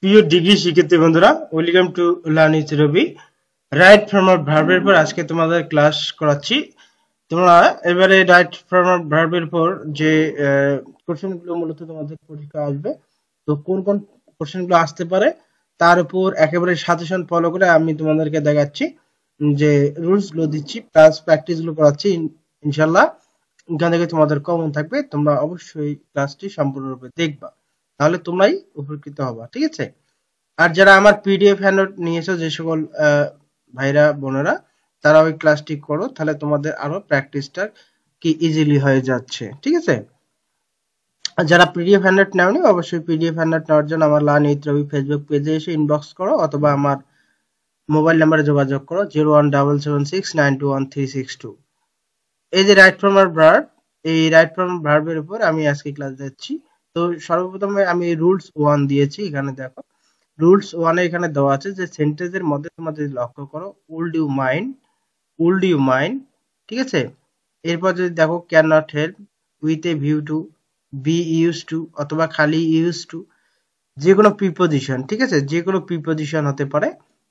প্রিয় ডিগ্রি শিক্ষার্থী বন্ধুরা, welcome to learn with Rabi. Right form of ভার্বের পর আজকে তোমাদের ক্লাস করাচ্ছি। তোমরা এবারে রাইট ফর্ম অফ ভার্বের পর যে কোশ্চেনগুলো মূলত তোমাদের পরীক্ষা আসবে, তো কোন কোন কোশ্চেনগুলো আসতে পারে তার উপর একেবারে সাজেশন ফলো করে আমি তোমাদেরকে দেখাচ্ছি, যে রুলস গুলো দিচ্ছি প্লাস প্র্যাকটিস গুলো করাচ্ছি। ইনশাল্লাহ এখান থেকে তোমাদের কমন থাকবে, তোমরা অবশ্যই ক্লাসটি সম্পূর্ণরূপে দেখবা, তাহলে তোমরাই উপকৃত হবা। ঠিক আছে? আর যারা আমার পিডিএফ হ্যান্ডআউট নিয়েছো, যে সকল ভাইরা বোনেরা, তারা ওই ক্লাসটি করো, তাহলে তোমাদের আরো প্র্যাকটিসটা কি ইজিলি হয়ে যাচ্ছে। ঠিক আছে? আর যারা পিডিএফ হ্যান্ডআউট নেওনি, অবশ্যই পিডিএফ হ্যান্ডআউট নেওয়ার জন্য আমার লার্ন উইথ রবি ফেসবুক পেজে এসে ইনবক্স করো, অথবা আমার মোবাইল নাম্বারে যোগাযোগ করো 01776921362। এই যে রাইট ফর্ম ভার্ব, এই রাইট ফর্ম ভার্বের উপর আমি আজকে ক্লাস দিচ্ছি। তো সর্বপ্রথমে আমি রুলস 1 দিয়েছি, এখানে দেখো রুলস 1 এ এখানে দেওয়া আছে যে সেন্টেন্সের মধ্যে তোমরা যদি লক্ষ্য করো, উড ইউ মাইন্ড, ঠিক আছে? এরপর যদি দেখো can not help, with a view to, be use to, অথবা খালি ইউজ টু, যে কোনো প্রিপোজিশন, ঠিক আছে? যে কোনো প্রিপোজিশন হতে পারে,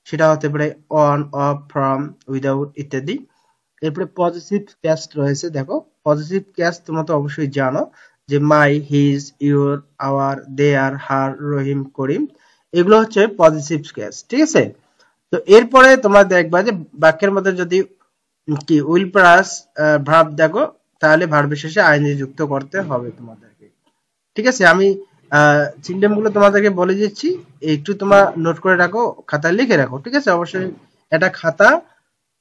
সেটা হতে পারে অন, অফ, ফ্রম, উইদাউট ইত্যাদি। এরপরে পজিটিভ ক্যাস রয়েছে, দেখো পজিটিভ ক্যাস তোমরা তো অবশ্যই জানো, যে মাই, হিজ, ইউর, আওয়ার, দেয়ার, হার, রহিম, করিম, এগুলো হচ্ছে পজিটিভ ক্যাস। ঠিক আছে? তো এরপরে তোমরা দেখবা যে বাক্যের মধ্যে যদি কি উইল প্লাস ভার্ব দেখো, তাহলে ভার্বের শেষে আইএনজি যুক্ত করতে হবে তোমাদেরকে। ঠিক আছে? আমি সিনডেম গুলো তোমাদেরকে বলে দিচ্ছি, একটু তোমরা নোট করে রাখো, খাতায় লিখে রাখো। ঠিক আছে? অবশ্যই একটা খাতা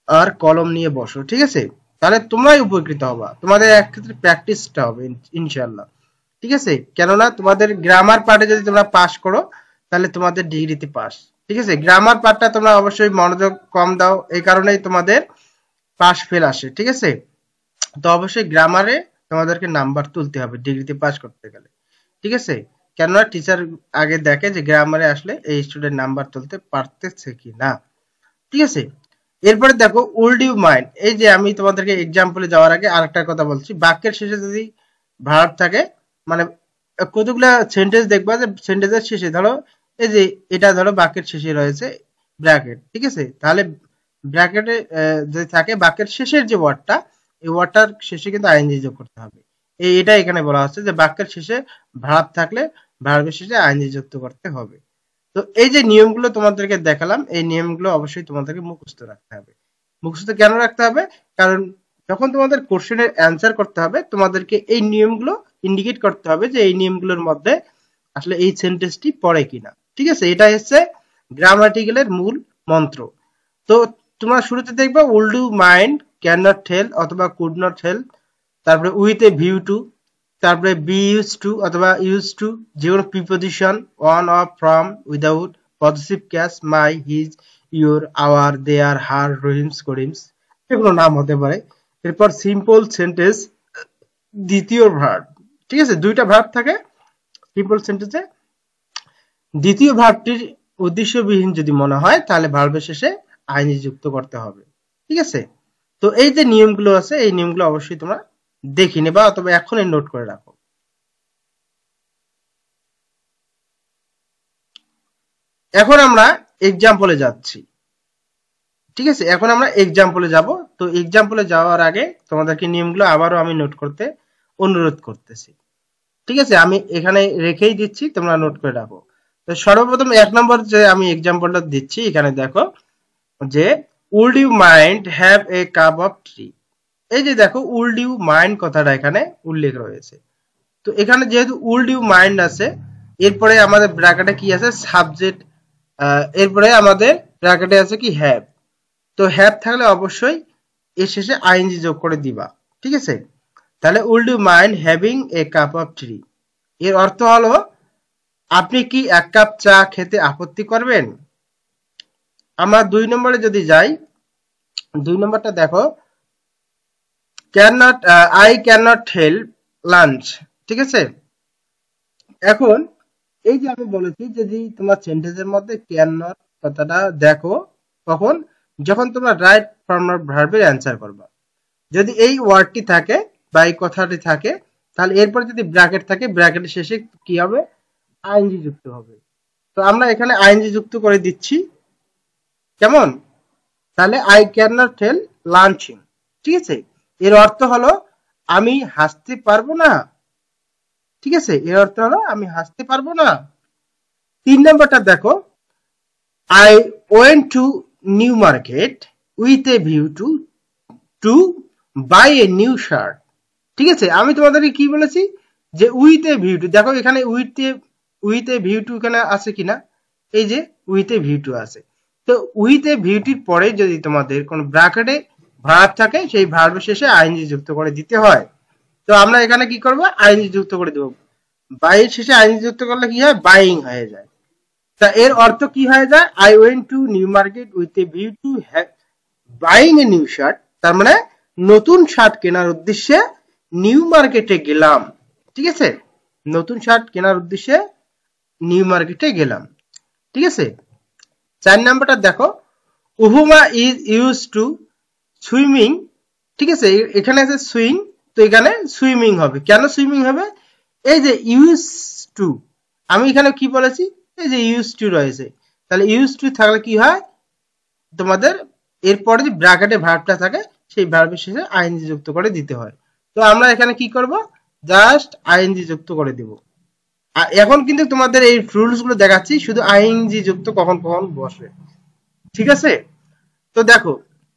আর কলম নিয়ে বসো। ঠিক আছে? তাহলে তোমরাই উপকৃত হবা, তোমাদের এক ক্ষেত্রে প্র্যাকটিসটা হবে ইনশাল্লাহ। ঠিক আছে? কেননা তোমাদের গ্রামার পার্টে যদি তোমরা পাস করো, তাহলে তোমাদের ডিগ্রিতে পাস। ঠিক আছে? গ্রামার পার্টটা তোমরা অবশ্যই মনোযোগ কম দাও, এই কারণেই তোমাদের পাস ফেল আসে। ঠিক আছে? তো অবশ্যই গ্রামারে তোমাদেরকে নাম্বার তুলতে হবে ডিগ্রিতে পাস করতে গেলে। ঠিক আছে? কেননা টিচার আগে দেখে যে গ্রামারে আসলে এই স্টুডেন্ট নাম্বার তুলতে পারতেছে কি না। ঠিক আছে? এরপরে দেখো উড ইউ মাইন্ড, এই যে আমি তোমাদেরকে এক্সাম্পলে যাওয়ার আগে আরেকটা কথা বলছি, বাক্যের শেষে যদি ভার্ব থাকে, মানে কতগুলা সেন্টেন্স দেখবা যে সেন্টেন্সের শেষে ধরো, এই যে এটা ধরো বাক্যের শেষে রয়েছে ব্র্যাকেট, ঠিক আছে? তাহলে ব্র্যাকেটে যদি থাকে বাক্যের শেষের যে ওয়ার্ডটা, এই ওয়ার্ডটার শেষে কিন্তু আইএনজি যোগ করতে হবে। এটা এখানে বলা হচ্ছে যে বাক্যের শেষে ভার্ব থাকলে ভার্বের শেষে আইএনজি যুক্ত করতে হবে। তো এই যে নিয়মগুলো তোমাদেরকে দেখালাম, এই নিয়মগুলো অবশ্যই তোমাদেরকে মুখস্থ রাখতে হবে। মুখস্থ কেন রাখতে হবে? কারণ যখন তোমাদের কোশ্চেনের অ্যান্সার করতে হবে, তোমাদেরকে এই নিয়মগুলো ইন্ডিকেট করতে হবে যে এই নিয়মগুলোর মধ্যে আসলে এই সেন্টেন্সটি পড়ে কিনা। ঠিক আছে? এটা হচ্ছে গ্রামাটিক্যালের মূল মন্ত্র। তো তোমরা শুরুতে দেখবে will do mind, can not help অথবা কুড নট হেল্প, তারপরে উইথ এ ভিউ টু, তারপরে বি ইউজ টু অথবা ইউজ টু, যে কোনো preposition on, of, from, without, positive case my, his, your, our, their, her, Rahim's, Karim's, এগুলো নাম হতে পারে। এরপর সিম্পল সেন্টেন্স, দ্বিতীয় ভার্ব, ঠিক আছে? দুইটা ভার্ব থাকে সিম্পল সেন্টেন্সে, দ্বিতীয় ভার্বটির উদ্দেশ্যবিহীন যদি মনে হয়, তাহলে ভার্বের শেষে আইএনজি যুক্ত করতে হবে। ঠিক আছে? তো এই যে নিয়মগুলো আছে, এই নিয়মগুলো অবশ্যই তোমরা দেখে নেবা, অথবা এখনই নোট করে রাখো। এখন আমরা এক্সাম্পলে যাচ্ছি। ঠিক আছে? এখন আমরা এক্সাম্পলে যাব। তো এক্সাম্পলে যাওয়ার আগে তোমাদেরকে নিয়মগুলো আবারও আমি নোট করতে অনুরোধ করতেছি। ঠিক আছে? আমি এখানে রেখেই দিচ্ছি, তোমরা নোট করে রাখো। তো সর্বপ্রথম 1 নম্বর যে আমি এক্সাম্পলটা দিচ্ছি, এখানে দেখো যে would you mind have a cup of tea. এই যে দেখো উড ইউ মাইন্ড কথাটা এখানে উল্লেখ রয়েছে। তো এখানে যেহেতু উড ইউ মাইন্ড আছে, এরপরে আমাদের ব্র্যাকেটে কি আছে? সাবজেক্ট। এরপরে আমাদের ব্র্যাকেটে আছে কি? হ্যাভ। তো হ্যাভ থাকলে অবশ্যই এর শেষে আইএনজি যোগ করে দিবা। ঠিক আছে? তাহলে would you mind having a cup of tea, এর অর্থ হলো আপনি কি 1 কাপ চা খেতে আপত্তি করবেন? আমরা 2 নম্বরে যদি যাই, 2 নম্বরটা দেখো, I can not help lunch. ঠিক আছে? এখন এই যে আমি বলেছি, যদি তোমার সেন্টেন্সের মধ্যে ক্যান নট কথাটা দেখো, কখন? যখন তোমরা রাইট ফর্ম অফ ভার্বের অ্যান্সার করবা। যদি এই ওয়ার্ডটি থাকে বা এই কথাটি থাকে, তাহলে এরপর যদি ব্র্যাকেট থাকে, ব্র্যাকেটের শেষে কি হবে? আইএনজি যুক্ত হবে। তো আমরা এখানে আইএনজি যুক্ত করে দিচ্ছি, কেমন? তাহলে I can not help launching, ঠিক আছে? এর অর্থ হলো আমি হাসতে পারবো না, ঠিক আছে? এর অর্থ হলো আমি হাসতে পারবো না। 3 নম্বরটা দেখো, I went to New Market with a view to buy a new shirt, ঠিক আছে? আমি তোমাদেরকে কি বলেছি যে উইথ এ ভিউ টু, দেখো এখানে উইথ এ ভিউ টু এখানে আছে কিনা, এই যে উইথ এ ভিউ টু আছে। তো উইথ এ ভিউটির পরে যদি তোমাদের কোনো ব্র্যাকেটে ভার্ব থাকে, সেই ভার্বের শেষে আইএনজি যুক্ত করে দিতে হয়। তো আমরা এখানে কি করব, আইএনজি যুক্ত করে দেব। বাই এর শেষে আইএনজি যুক্ত করলে কি হয়, বাইং হয়ে যায়। তা এর অর্থ কি হয়ে যায়, I went to New Market with a view two buying a new shirt, তার মানে নতুন শার্ট কেনার উদ্দেশ্যে নিউ মার্কেটে গেলাম, ঠিক আছে? নতুন শার্ট কেনার উদ্দেশ্যে নিউ মার্কেটে গেলাম, ঠিক আছে? 4 নাম্বারটা দেখো, উহুমা ইজ ইউজ টু সুইমিং, ঠিক আছে? এখানে আছে সুইং, তো এখানে সুইমিং হবে। কেন সুইমিং হবে, এই যে ইউজ টু, আমি এখানে কি বলেছি, এই যে ইউজ টু রয়েছে, তাহলে ইউজ টু থাকলে কি হয়, তোমাদের এরপরে যে ব্র্যাকেটে ভার্বটা থাকে সেই ভার্বের শেষে আইএনজি যুক্ত করে দিতে হয়। তো আমরা এখানে কি করব, জাস্ট আইএনজি যুক্ত করে দিব। এখন কিন্তু তোমাদের এই রুলস গুলো দেখাচ্ছি, শুধু আইএনজি যুক্ত কখন কখন বসে, ঠিক আছে? তো দেখো,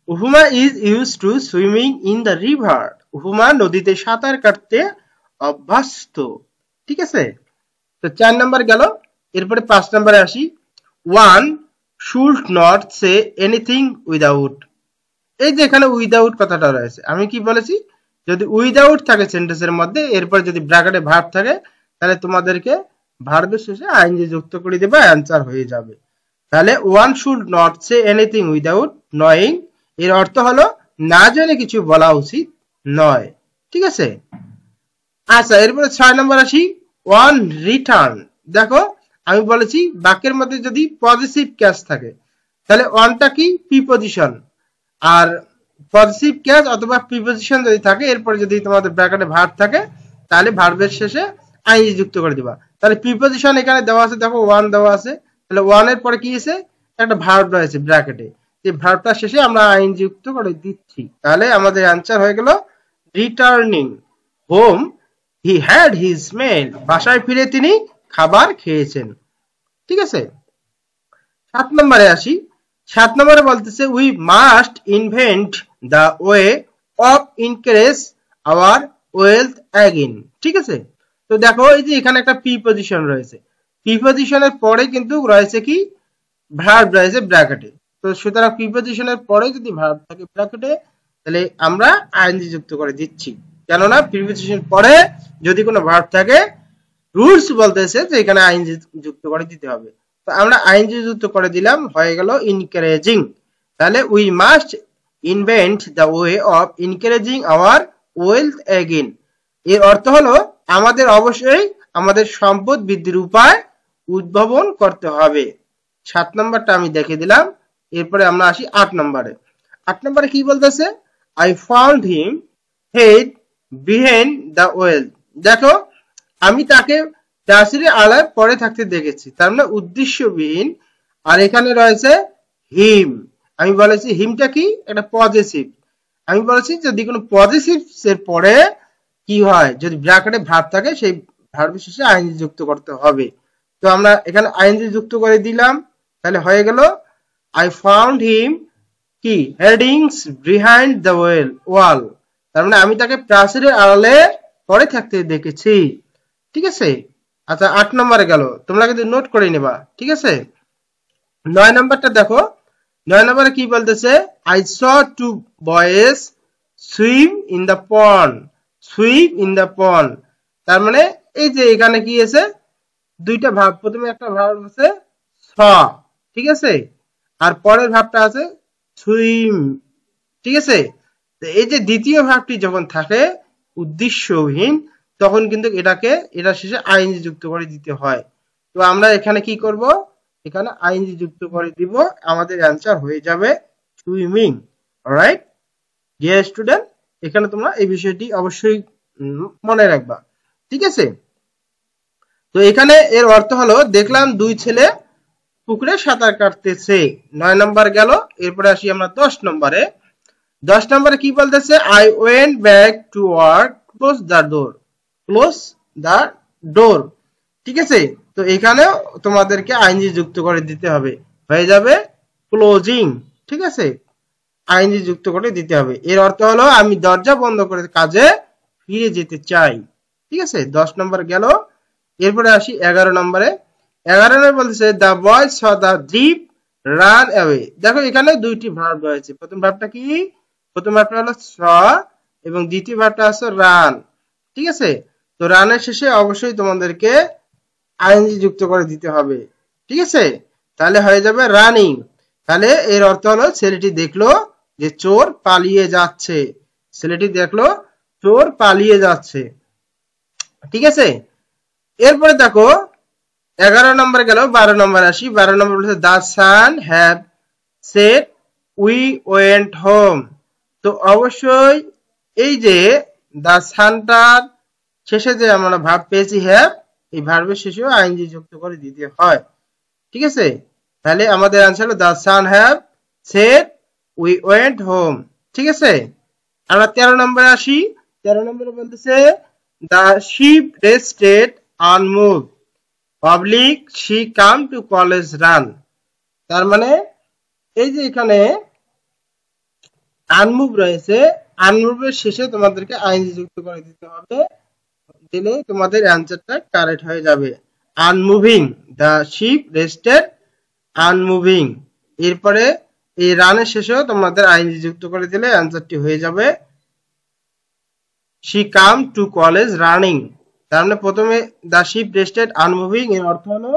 উহুমা is use to swimming in the river, উহুমা নদীতে সাঁতার কাটতে অভ্যস্ত, ঠিক আছে? তো 4 নাম্বার গেল। এরপরে 5 নাম্বারে আসি, one should not say anything without, এই যে এখানে উইদাউট কথাটা রয়েছে, আমি কি বলেছি, যদি উইদাউট থাকে সেন্টেন্সের মধ্যে, এরপর যদি ব্র্যাকেটে ভার্ব থাকে, তাহলে তোমাদেরকে ভার্বের শেষে আইএনজি যুক্ত করে দেবে, অ্যান্সার হয়ে যাবে। তাহলে one should not say anything without knowing, এর অর্থ হলো না জেনে কিছু বলা উচিত নয়, ঠিক আছে? আচ্ছা, এরপরে 6 নম্বর আসি, ওয়ান রিটার্ন। দেখো আমি বলেছি বাক্যের মধ্যে যদি পজিটিভ ক্যাস থাকে, তাহলে ওয়ানটা কি, প্রিপজিশন, আর পজিটিভ ক্যাস অথবা প্রিপজিশন যদি থাকে, এরপরে যদি তোমাদের ব্র্যাকেটে ভার্ব থাকে, তাহলে ভার্বের শেষে আইএনজি যুক্ত করে দিবা। তাহলে প্রিপজিশন এখানে দেওয়া আছে, দেখো ওয়ান দেওয়া আছে, তাহলে ওয়ানের পরে কি আছে, একটা ভার্ব রয়েছে ব্র্যাকেটে, এই ভার্বটার শেষে আমরা আইএনজি যুক্ত করে দিচ্ছি। তাহলে আমাদের অ্যান্সার হয়ে গেল returning home he had his meal, বাসায় ফিরে তিনি খাবার খেয়েছেন, ঠিক আছে? 7 নম্বরে আসি। 7 নম্বরে বলতেছে we must invent the way of increase our wealth again, ঠিক আছে? তো দেখো এই যে এখানে একটা প্রিপজিশন রয়েছে, প্রিপজিশনের পরে কিন্তু রয়েছে কি, ভার্ব রয়েছে ব্র্যাকেটে। তো সুতরাং প্রিপজিশনের পরে যদি ভার্ব থাকে ব্র্যাকেটে, তাহলে আমরা আইএনজি যুক্ত করে দিচ্ছি, কেননা প্রিপজিশন পরে যদি কোনো ভার্ব থাকে, রুলস বলতেছে যে এখানে আইএনজি যুক্ত করে দিতে হবে। তো আমরা আইএনজি যুক্ত করে দিলাম, হয়ে গেল ইনকারেজিং। তাহলে we must invent the way of encouraging our wealth again, এর অর্থ হলো আমাদের অবশ্যই আমাদের সম্পদ বৃদ্ধির উপায় উদ্ভাবন করতে হবে। 7 নম্বরটা আমি দেখে দিলাম। এরপরে আমরা আসি 8 নম্বরে। 8 নম্বরে কি বলতেছে, I found him head behind the well. দেখো আমি তাকে প্রাচীরের আড়ায় পড়ে থাকতে দেখেছি, তার মানে উদ্দেশ্যবিহীন। আর এখানে রয়েছে হিম, আমি বলেছি হিমটা কি, একটা পজিটিভ। আমি বলেছি যদি কোনো পজিটিভ এর পরে কি হয়, যদি ব্র্যাকেটে ভার্ব থাকে, সেই ভার্বের শেষে আইএনজি যুক্ত করতে হবে। তো আমরা এখানে আইএনজি যুক্ত করে দিলাম, তাহলে হয়ে গেল আই ফাউন্ড হিম কি, হেডিংস বিহাইন্ড দ্য ওয়াল, তার মানে আমি তাকে প্রাচীরের আড়ালে পড়ে থাকতে দেখেছি, ঠিক আছে? আচ্ছা 8 নম্বরে গেল, তোমরা কিন্তু নোট করে নেবা, ঠিক আছে? 9 নম্বরটা দেখো, 9 নম্বরে কি বলতেছে, I saw two boys swim in the pond, swim in the pond, তার মানে এই যে এখানে কি আছে, দুইটা ভাব, প্রথমে একটা ভাব আছে স, ঠিক আছে, আর পরের ভাবটা আছে সুইম, ঠিক আছে? তো এই যে দ্বিতীয় ভাবটি যখন থাকে উদ্দেশ্যহীন, তখন কিন্তু এটা শেষে আইএনজি যুক্ত করে দিতে হয়। তো আমরা এখানে কি করব, এখানে আইএনজি যুক্ত করে দিব, আমাদের অ্যান্সার হয়ে যাবে সুইমিং। অলরাইট ডিয়ার স্টুডেন্ট, এখানে তোমরা এই বিষয়টি অবশ্যই মনে রাখবা, ঠিক আছে? তো এখানে এর অর্থ হলো, দেখলাম দুই ছেলে পুকুরে সাঁতার কাটতেছে। 9 নম্বর গেল। এরপরে আসি আমরা 10 নম্বরে। 10 নম্বরে কি বলতেছে? I went back to work, close the door. Close the door. ঠিক আছে, তো এখানেও তোমাদেরকে আইএনজি যুক্ত করে দিতে হবে, হয়ে যাবে ক্লোজিং। ঠিক আছে, আইএনজি যুক্ত করে দিতে হবে। এর অর্থ হলো আমি দরজা বন্ধ করে কাজে ফিরে যেতে চাই। ঠিক আছে, 10 নম্বর গেল। এরপরে আসি 11 নম্বরে। 11 নম্বরে বলতেছে the boy saw the jeep run away. দেখো এখানে দুইটি ভার্ব রয়েছে। প্রথম ভার্বটা কি? প্রথম ভার্বটা হলো স এবং দ্বিতীয় ভার্বটা হচ্ছে রান। ঠিক আছে, তো রানের শেষে অবশ্যই তোমাদেরকে আইএনজি যুক্ত করে দিতে হবে। ঠিক আছে, তাহলে হয়ে যাবে রানিং। তাহলে এর অর্থ হলো ছেলেটি দেখলো যে চোর পালিয়ে যাচ্ছে। ছেলেটি দেখলো চোর পালিয়ে যাচ্ছে। ঠিক আছে, এরপরে দেখো 11 নম্বর গেল, 12 নম্বর আসি। 12 নম্বর বলছে the sun have set we went home. তো অবশ্যই এই যে দ্য সানটার শেষে যে আমরা ভার্ব পেয়েছি হ্যাভ, এই ভার্বের শেষেও আইএনজি যুক্ত করে দিতে হয়। ঠিক আছে, তাহলে আমাদের आंसर হলো the sun have set we went home. ঠিক আছে, আমরা 13 নম্বরে আসি। 13 নম্বরে বলতেছে the ship rested unmove public she come to college run. তার মানে এই যে এখানে আনমুভ রয়েছে, আনমুভের শেষে তোমাদেরকে আইএনজি যুক্ত করে দিতে হবে, দিলে তোমাদের অ্যানসারটা কারেক্ট হয়ে যাবে। আনমুভিং, দ্য শিপ রেস্টেড আনমুভিং। এরপরে এই রানের শেষেও তোমাদের আইএনজি যুক্ত করে দিলে অ্যানসারটি হয়ে যাবে she come to college running. তার মানে প্রথমে দ্য শিপ রেস্টেড আনমুভিং এর অর্থ হলো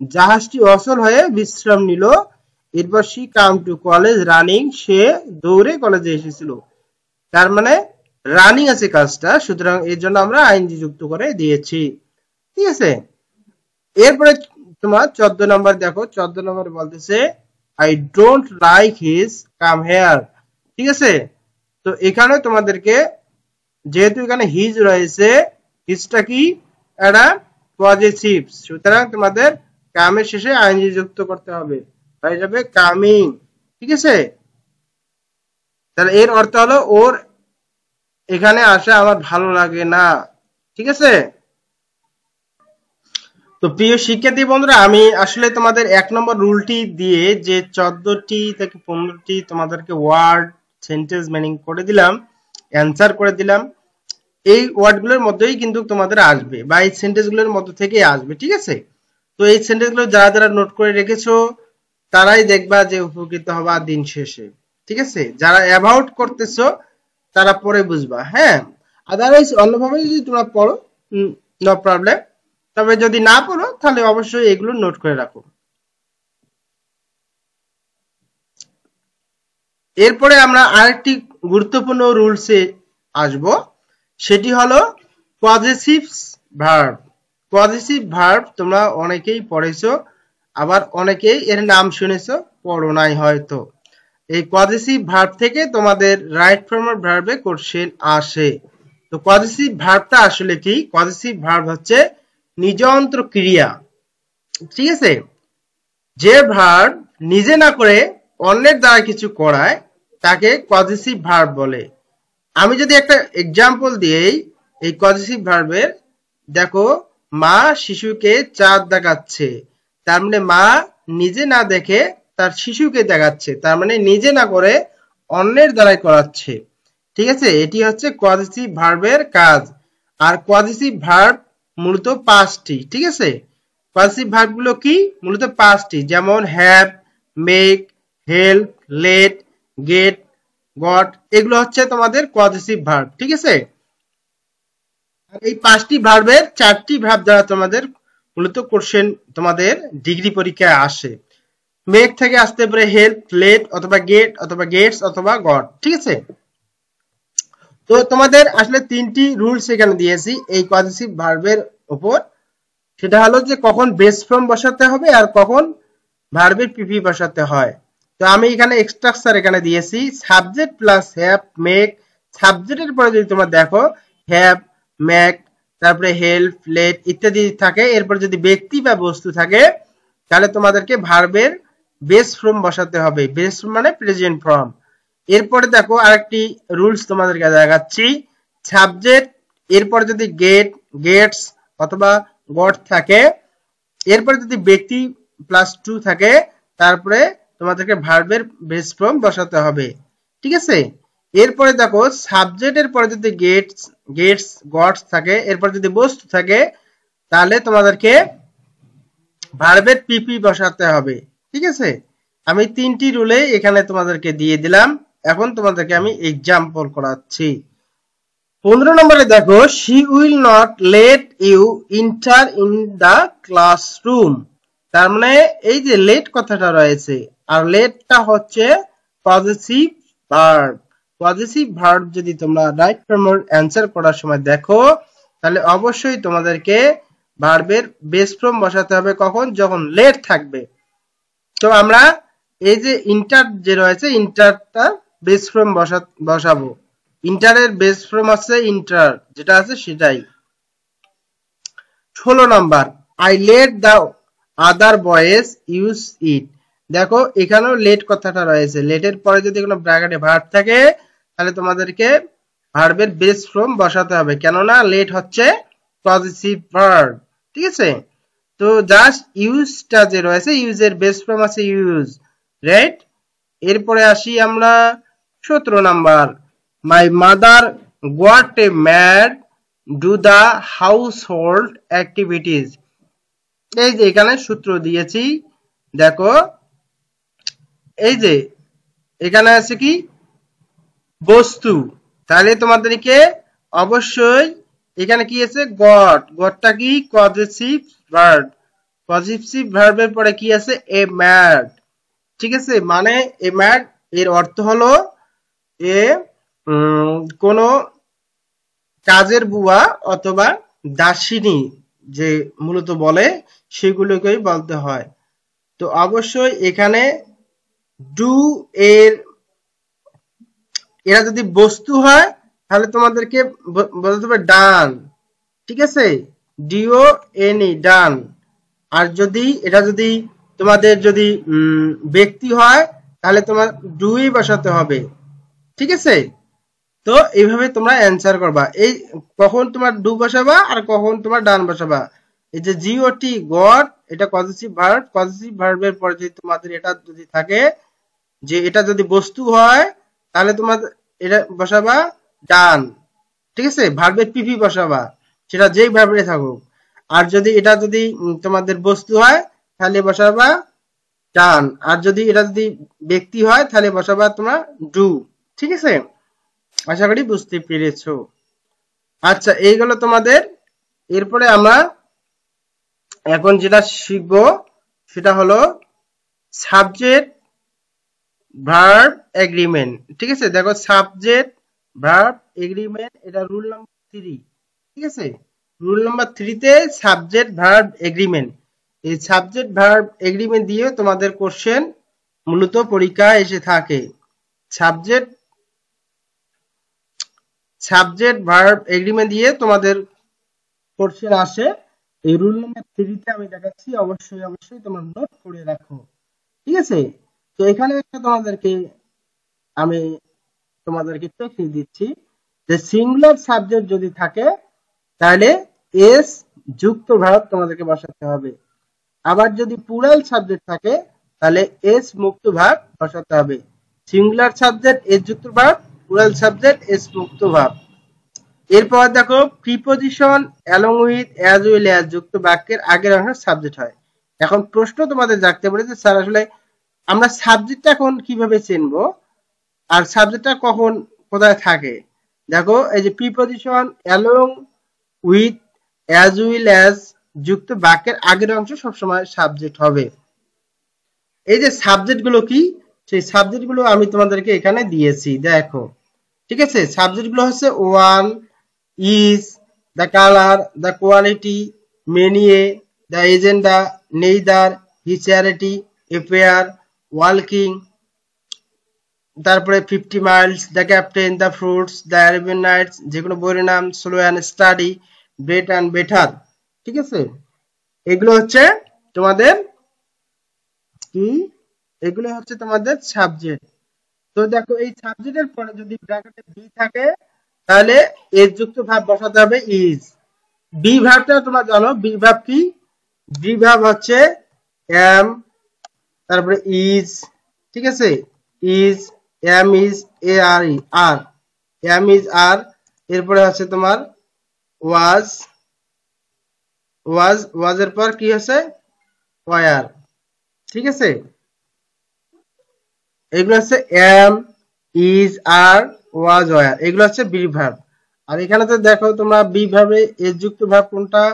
জাহাজটি অচল হয়ে বিশ্রাম নিল। এরপর she come to college running, সে দৌড়ে কলেজে এসেছিল। তার মানে রানিং আছে কাজটা, সুতরাং এর জন্য আমরা আইএনজি যুক্ত করে দিয়েছি। ঠিক আছে, এরপরে তোমার 14 নম্বর দেখো। 14 নম্বর বলতেছে I don't like his come here. ঠিক আছে, তো এখানে তোমাদেরকে যেহেতু এখানে হিজ রয়েছে, হিজটা কি? একটা পজিটিভ, সুতরাং তোমাদের কামের শেষে আইএনজি যুক্ত করতে হবে, হয়ে যাবে কামিং। ঠিক আছে, তাহলে এর অর্থ হলো ওর এখানে আসা আমার ভালো লাগে না। ঠিক আছে, তো প্রিয় শিক্ষার্থী বন্ধুরা, আমি আসলে তোমাদের 1 নম্বর রুলটি দিয়ে যে 14টি থেকে 15টি তোমাদেরকে ওয়ার্ড সেন্টেন্স মিনিং করে দিলাম, অ্যানসার করে দিলাম। এই ওয়ার্ডগুলোর মধ্যেই কিন্তু তোমাদের আসবে, বা এই সেন্টেন্সগুলোর মধ্য থেকেই আসবে। ঠিক আছে, তো এই সেন্টেন্সগুলো যারা যারা নোট করে রেখেছো তারাই দেখবা যে উপকৃত হবা দিন শেষে। ঠিক আছে, যারা অ্যাভয়েড করতেছো তারা পরে বুঝবা। হ্যাঁ, আদারওয়াইজ অন্যভাবে যদি তোমরা পড়ো নো প্রবলেম, তবে যদি না পড়ো তাহলে অবশ্যই এগুলো নোট করে রাখো। এরপরে আমরা আরেকটি গুরুত্বপূর্ণ রুলসে আসব, সেটি হলো পজিটিভ ভার্ব। পজিটিভ ভার্ব তোমরা অনেকেই পড়েছো, আবার অনেকেই এর নাম শুনেছো, পড়ো নাই হয়তো। এই পজিটিভ ভার্ব থেকে তোমাদের রাইট ফর্মের ভার্বে কোশ্চেন আসে। তো পজিটিভ ভার্বটা আসলে কি? পজিটিভ ভার্ব হচ্ছে নিজন্ত্র ক্রিয়া। ঠিক আছে, যে ভার্ব নিজে না করে অন্যের দ্বারা কিছু করায় তাকে পজিটিভ ভার্ব বলে। আমি যদি একটা এক্সাম্পল দিই এই পজিটিভ ভার্বের, দেখো মা শিশুকে চাঁদ দেখাচ্ছে। তার মানে মা নিজে না দেখে তার শিশুকে দেখাচ্ছে, তার মানে নিজে না করে অন্যের দ্বারাই করাচ্ছে। ঠিক আছে, এটি হচ্ছে পজিটিভ ভার্বের কাজ। আর পজিটিভ ভার্ব মূলত 5টি। ঠিক আছে, পজিটিভ ভার্ব গুলো কি? মূলত 5টি, যেমন have, make, help, let, get, got, এগুলো হচ্ছে তোমাদের পজিটিভ ভার্ব। ঠিক আছে, এই 5টি ভার্বের 4টি ভার্ব দ্বারা তোমাদের মূলত কোশ্চেন তোমাদের ডিগ্রি পরীক্ষায় আসে। মেক থেকে আসতে পারে হেল্প, লেট, অথবা গেট, অথবা গেটস, অথবা গট। ঠিক আছে, তো তোমাদের আসলে 3টি রুলস এখানে দিয়েছি এই পজিটিভ ভার্বের উপর। সেটা হলো যে কখন বেস ফর্ম বসাতে হবে আর কখন ভার্বের পিপি বসাতে হয়। তো আমি এখানে স্ট্রাকচার এখানে দিয়েছি সাবজেক্ট প্লাস হ্যাভ, মেক। সাবজেক্টের পরে যদি তোমরা দেখো হ্যাভ, মেক, তারপরে হেল্প, লেট ইত্যাদি থাকে, এরপর যদি ব্যক্তি বা বস্তু থাকে তাহলে তোমাদেরকে ভার্বের বেস ফর্ম বসাতে হবে। বেস ফর্ম মানে প্রেজেন্ট ফর্ম। এরপরে দেখো আরেকটি রুলস তোমাদেরকে দেখাচ্ছি। সাবজেক্ট এরপরে যদি গেটস অথবা গট থাকে, এরপরে যদি ব্যক্তি প্লাস টু থাকে, তারপরে তোমাদেরকে ভার্বের বেস ফর্ম বসাতে হবে। ঠিক আছে? এরপরে দেখো সাবজেক্টের পরে যদি গেটস গটস থাকে, এরপর যদি বস্তু থাকে, তাহলে তোমাদেরকে ভার্বের পিপি বসাতে হবে। ঠিক আছে? আমি 3টি রুলে এখানে তোমাদেরকে দিয়ে দিলাম। এখন তোমাদেরকে আমি এক্সাম্পল করাচ্ছি। 15 নম্বরে দেখো, she will not let you enter in the classroom। তার মানে এই যে লেট কথাটা রয়েছে, আর লেটটা হচ্ছে পজিটিভ ভার্ব। পজিটিভ ভার্ব যদি তোমরা রাইট ফর্মের অ্যান্সার করার সময় দেখো, তাহলে অবশ্যই তোমাদেরকে ভার্বের বেস ফর্ম বসাতে হবে। কখন? যখন লেট থাকবে। তো আমরা এই যে ইন্টার যে রয়েছে, ইন্টারটা বেস ফর্ম বসাবো। ইন্টারের বেস ফর্ম আছে ইন্টার, যেটা আছে সেটাই। 16 number, I let the other boys use it. দেখো এখানেও লেট কথাটা রয়েছে। লেটের পরে যদি কোনো ব্র্যাকেটে ভার্ব থাকে, তাহলে তোমাদেরকে ভার্বের বেস ফর্ম বসাতে হবে, কেননা লেট হচ্ছে পজিটিভ ভার্ব। ঠিক আছে? তো জাস্ট ইউজটা যে রয়েছে, ইউজের বেস ফর্ম আছে ইউজ, রাইট? এরপরে আসি আমরা 17 number, my mother got a mad do the house hold activities. এই যে এখানে সূত্র দিয়েছি, দেখো এই যে এখানে আছে কি বস্তু, তাহলে তোমাদেরকে অবশ্যই এখানে কি আছে গট। গটটা কি? Positive verb. পজিটিভ ভার্বের পরে কি আছে? এ ম্যাড। ঠিক আছে? মানে এ ম্যাড এর অর্থ হলো এ কোন কাজের বুয়া অথবা দাসিনী যে মূলত বলে, সেগুলোকেই বলতে হয়। তো অবশ্যই এখানে ডু এরা যদি বস্তু হয়, তাহলে তোমাদেরকে বলতে হবে ডান। ঠিক আছে? ডিও এনি, ডান। আর যদি এটা যদি তোমাদের যদি ব্যক্তি হয়, তাহলে তোমার ডুই বসাতে হবে। ঠিক আছে? তো এইভাবে তোমরা অ্যান্সার করবা। এই কখন তোমার ডু বসাবা আর কখন তোমার ডান বসাবা। এই যে জিওটি গট, এটা পজিটিভ ভার্ব। পজিটিভ ভার্বের পরে যদি তোমাদের এটা যদি থাকে যে এটা যদি বস্তু হয়, তাহলে তোমার এটা বসাবা ডান। ঠিক আছে? ভার্বের পিপি বসাবা, সেটা যেই ভার্বে থাকুক। আর যদি এটা যদি তোমাদের বস্তু হয়, তাহলে বসাবা ডান। আর যদি এটা যদি ব্যক্তি হয়, তাহলে বসাবা তোমরা ডু। ঠিক আছে? আশা করি বুঝতে পেরেছো। আচ্ছা, এই গেল তোমাদের। এরপরে আমরা এখন যেটা শিখবো সেটা হলো সাবজেক্ট ভার্ব এগ্রিমেন্ট। ঠিক আছে? দেখো সাবজেক্ট ভার্ব এগ্রিমেন্ট, এটা রুল নাম্বার 3। ঠিক আছে? রুল নাম্বার 3 তে সাবজেক্ট ভার্ব এগ্রিমেন্ট। এই সাবজেক্ট ভার্ব এগ্রিমেন্ট দিয়ে তোমাদের কোশ্চেন মূলত পরীক্ষায় এসে থাকে। সাবজেক্ট ভার্ব এগ্রিমেন্ট দিয়ে তোমাদের কোশ্চেন আসে। এই রুল নাম্বার 3 তে আমি দেখাচ্ছি, অবশ্যই তোমরা নোট করে রাখো। ঠিক আছে? তো এখানে একটা আমি তোমাদেরকে টেকনিক দিচ্ছি যে সিঙ্গুলার সাবজেক্ট যদি থাকে, তাহলে এস যুক্ত ভার্ব তোমাদেরকে বসাতে হবে। আবার যদি প্লুরাল সাবজেক্ট থাকে, তাহলে এস মুক্ত ভার্ব বসাতে হবে। সিঙ্গুলার সাবজেক্ট এস যুক্ত ভার্ব, প্লুরাল সাবজেক্ট এস মুক্ত ভার্ব। এরপর দেখো preposition along with as well as যুক্ত বাক্যের আগের অংশ সাবজেক্ট হয়। এখন প্রশ্ন তোমাদের জাগতে পারে যে স্যার আসলে আমরা সাবজেক্টটা এখন কিভাবে চিনবো আর সাবজেক্টটা কখন কোথায় থাকে। দেখো এই যে preposition along with as well as যুক্ত বাক্যের আগের অংশ সবসময় সাবজেক্ট হবে। এই যে সাবজেক্ট গুলো কি, সেই সাবজেক্ট গুলো আমি তোমাদেরকে এখানে দিয়েছি, দেখো। ঠিক আছে? সাবজেক্ট গুলো হচ্ছে one, is, the colour, the quality, many a, the agenda, neither, his charity, affair, ওয়ালকিং, তারপরে 50 miles, the captain, the fruits, the Arabian Nights, যেগুলো বইয়ের নাম, slow and study, bet and better. ঠিক আছে? এগুলো হচ্ছে তোমাদের কি, এগুলো হচ্ছে তোমাদের সাবজেক্ট। তো দেখো এই সাবজেক্টের পরে যদি ব্র্যাকেটে বি থাকে তাহলে এস যুক্ত ভাব বসাতে হবে ইজ। বি ভাবটা তোমরা জানো, বি ভাব কি? বি ভাব হচ্ছে এম, তারপরে ইজ, ঠিক আছে, is, am is, A R E are, am is are, এরপরে হচ্ছে তোমার ওয়াজ, ওয়াজের পর কি হচ্ছে ওয়ার, ঠিক আছে। এগুলো হচ্ছে am, is, are, was, were, এগুলো হচ্ছে বি ভার্ব। আর এখানে তো দেখো তোমরা বি ভার্বে এস যুক্ত ভার্ব কোনটা?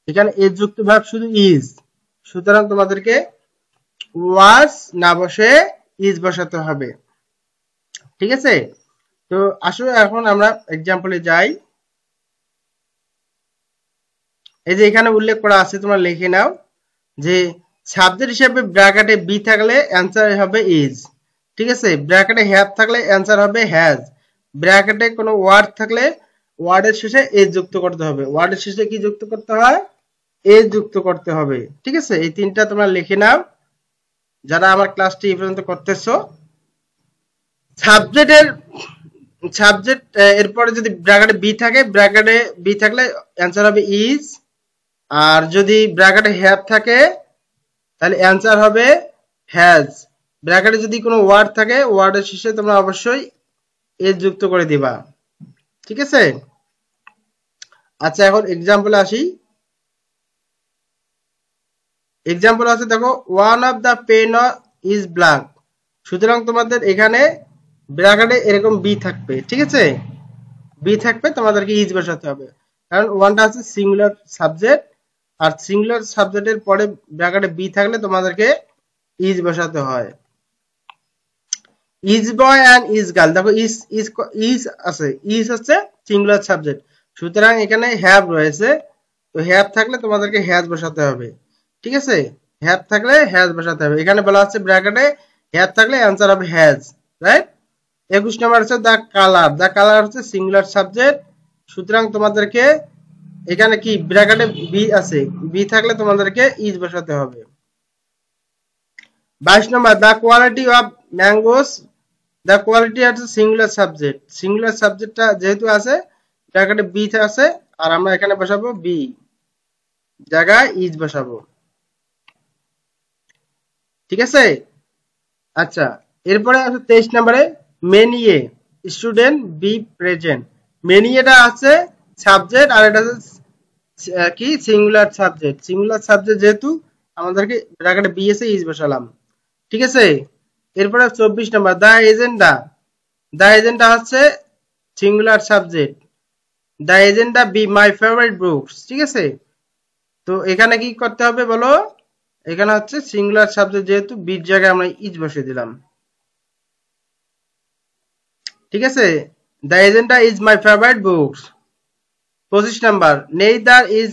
এখানে এস যুক্ত ভার্ব শুধু ইজ, সুতরাং তোমাদেরকে ওয়াজ না বসে ইজ বসাতে হবে, ঠিক আছে। তো আসলে এখন আমরা এক্সাম্পলে যাই। এই যে এখানে উল্লেখ করা আছে, তোমরা লিখে নাও যে সাবজেক্ট হিসেবে ব্র্যাকেটে বি থাকলে অ্যান্সার হবে ইজ, ঠিক আছে। ব্র্যাকেটে হ্যাভ থাকলে অ্যান্সার হবে হ্যাজ। ব্র্যাকেটে কোনো ওয়ার্ড থাকলে ওয়ার্ডের শেষে এজ যুক্ত করতে হবে। ওয়ার্ডের শেষে কি যুক্ত করতে হয়? এজ যুক্ত করতে হবে, ঠিক আছে। এই তিনটা তোমরা লিখে নাও যারা আমার ক্লাসটি এই পর্যন্ত করতেছো। সাবজেক্টের সাবজেক্ট এরপরে যদি ব্র্যাকেটে বি থাকে, ব্র্যাকেটে বি থাকলে অ্যান্সার হবে ইজ। আর যদি ব্র্যাকেটে হ্যাভ থাকে তাহলে অ্যান্সার হবে হ্যাজ। ব্র্যাকেটে যদি কোনো ওয়ার্ড থাকে ওয়ার্ডের শেষে তোমরা অবশ্যই এজ যুক্ত করে দিবা, ঠিক আছে। আচ্ছা এখন এক্সাম্পলে আসি। এক্সাম্পল আছে দেখো, one of the pen is blank. সুতরাং তোমাদের এখানে ব্র্যাকেটে এরকম বি থাকবে, ঠিক আছে। বি থাকবে, তোমাদেরকে ইজ বসাতে হবে, কারণ ওয়ানটা হচ্ছে সিঙ্গুলার সাবজেক্ট। আর সিঙ্গুলার সাবজেক্টের পরে ব্র্যাকেটে বি থাকলে তোমাদেরকে ইজ বসাতে হয়। Is boy and is girl, দেখো ইজ ইজ ইজ আছে, ইজ হচ্ছে সিঙ্গুলার সাবজেক্ট, সুতরাং এখানে হ্যাভ রয়েছে। তো হ্যাভ থাকলে তোমাদেরকে হ্যাজ বসাতে হবে, ঠিক আছে। হ্যাভ থাকলে হ্যাজ বসাতে হবে। এখানে বলা হচ্ছে ব্র্যাকেটে হ্যাভ থাকলে অ্যান্সার হবে হ্যাজ, রাইট। 21 নম্বর হচ্ছে দ্য কালার। দ্য কালার হচ্ছে সিঙ্গুলার সাবজেক্ট, সুতরাং তোমাদেরকে এখানে কি ব্র্যাকেটে বি আছে, বি থাকলে তোমাদেরকে ইজ বসাতে হবে। 22 নম্বর the quality of mangoes. The quality হচ্ছে সিঙ্গুলার সাবজেক্ট, সিঙ্গুলার সাবজেক্টটা যেহেতু আছে ব্র্যাকেটে বি আছে, আর আমরা এখানে বসাবো বি জায়গায় ইজ বসাবো, ঠিক আছে। আচ্ছা এরপরে আছে 23 নম্বরে মেনিয়ে স্টুডেন্ট বি প্রেজেন্ট। মেনিয়েটা আছে সাবজেক্ট আর এটা হচ্ছে কি সিঙ্গুলার সাবজেক্ট। সিঙ্গুলার সাবজেক্ট যেহেতু আমাদেরকে ব্র্যাকেটে বি এসে ইজ বসালাম, ঠিক আছে। এরপরে 24 নম্বর দা এজেন্ডা। দা এজেন্ডা হচ্ছে singular subject, the agenda be my favourite books, ঠিক আছে। তো এখানে কি করতে হবে বলো? এখানে হচ্ছে সিঙ্গুলার সাবজেক্ট যেহেতু বির জায়গায় আমরা ইজ বসিয়ে দিলাম, ঠিক আছে। The agenda is my favourite books. 25 number neither is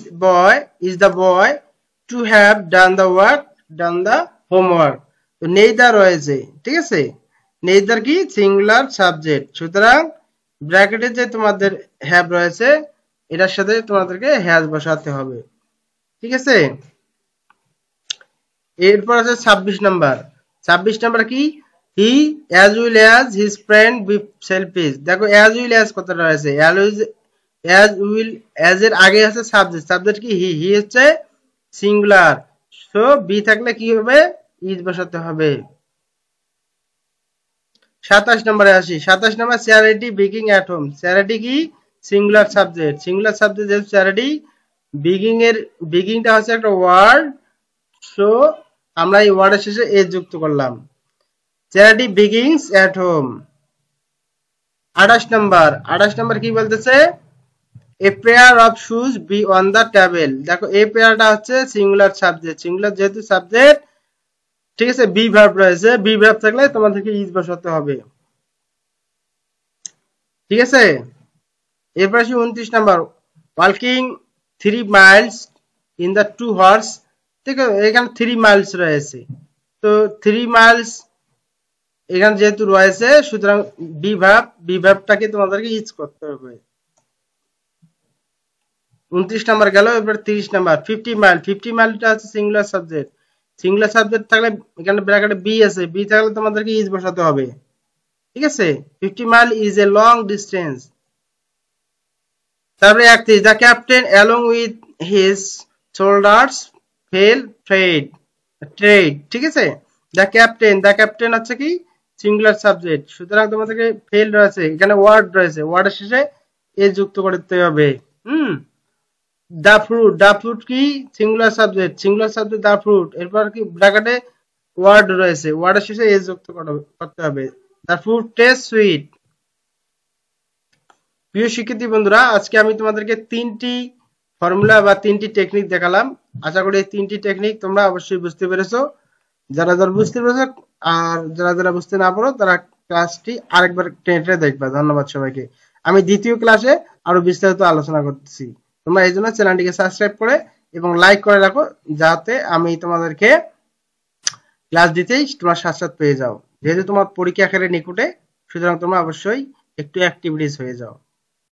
the boy to have done the work, done the homework. তো নেইদার রয়েছে, ঠিক আছে। নেইদার কি সিঙ্গুলার সাবজেক্ট, সুতরাং ব্র্যাকেটে যে তোমাদের হ্যাভ রয়েছে এটার সাথে তোমাদেরকে হ্যাজ বসাতে হবে, ঠিক আছে। এরপর আছে 26 নাম্বার। 26 নাম্বার কি? হি as will as his friend B shellfish. দেখো অ্যাজ উইল অ্যাজ কথাটা রয়েছে, অ্যাজ উইল অ্যাজ এর আগে আছে সাবজেক্ট, সাবজেক্ট কি হি হচ্ছে সিঙ্গুলার, সো বি থাকলে কি হবে ইজ বসাতে হবে। 27 নম্বরে আসি। 27 নম্বর charity baking at home. Charity কি সিঙ্গুলার সাবজেক্ট, সিঙ্গুলার সাবজেক্ট যেহেতু চ্যারিটি, বেকিংটা হচ্ছে একটা ওয়ার্ড, সো আমরা এই ওয়ার্ডের শেষে এ যুক্ত করলাম, charity begins at home. 28 number. 28 number কি বলতেছে? A pair of shoes be on the table. দেখো এ পেয়ারটা হচ্ছে সিঙ্গুলার সাবজেক্ট, সিঙ্গুলার যেহেতু সাবজেক্ট, ঠিক আছে। বি ভার্ব রয়েছে, বি ভার্ব থাকলে তোমাদেরকে ইজ বসাতে হবে, ঠিক আছে। এরপর আসি 29 number walking 3 Miles in the 2 horse. ঠিক আছে, এখানে 3 মাইলস রয়েছে, তো 3 মাইলস এখানে যেহেতু রয়েছে সুতরাং বি ভার্বটাকে তোমাদেরকে ইজ করতে হবে। 29 নাম্বার গেল। এবার 30 নাম্বার 50 মাইল। 50 মাইলটা হচ্ছে সিঙ্গুলার সাবজেক্ট, সিঙ্গুলার সাবজেক্ট থাকলে এখানে ব্র্যাকেটে বি আছে, বি থাকলে তোমাদেরকে ইজ বসাতে হবে। ঠিক আছে, 50 mile is a long distance. তারপরে 31, the captain along with his soldiers fail trade. ঠিক আছে, দ্য ক্যাপ্টেন হচ্ছে কি সিঙ্গুলার সাবজেক্ট, সুতরাং তোমাদেরকে ফেল রয়েছে, এখানে ওয়ার্ড রয়েছে, ওয়ার্ডের শেষে এ যুক্ত করতে হবে। দ্য ফ্রুট কি সিঙ্গুলার সাবজেক্ট দ্য ফ্রুট, এরপর কি ব্র্যাকেটে ওয়ার্ড রয়েছে, ওয়ার্ডের শেষে এ যুক্ত করতে হবে। The fruit taste sweet. প্রিয় শিক্ষার্থী বন্ধুরা, আজকে আমি তোমাদেরকে 3টি ফর্মুলা বা 3টি টেকনিক দেখালাম। আশা করি এই 3টি টেকনিক তোমরা অবশ্যই বুঝতে পেরেছো। যারা বুঝতে পেরেছো আর যারা বুঝতে না পারো তারা ক্লাসটি আরেকবার টেনে দেখবা। ধন্যবাদ সবাইকে। আমি দ্বিতীয় ক্লাসে আরো বিস্তারিত আলোচনা করতেছি। তোমরা এই জন্য চ্যানেলটিকে সাবস্ক্রাইব করে এবং লাইক করে রাখো, যাতে আমি তোমাদেরকে ক্লাস দিতেই তোমরা সাথে পেয়ে যাও। যেহেতু তোমার পরীক্ষা আকারে নিকটে, সুতরাং তোমরা অবশ্যই একটু অ্যাক্টিভিটিস হয়ে যাও।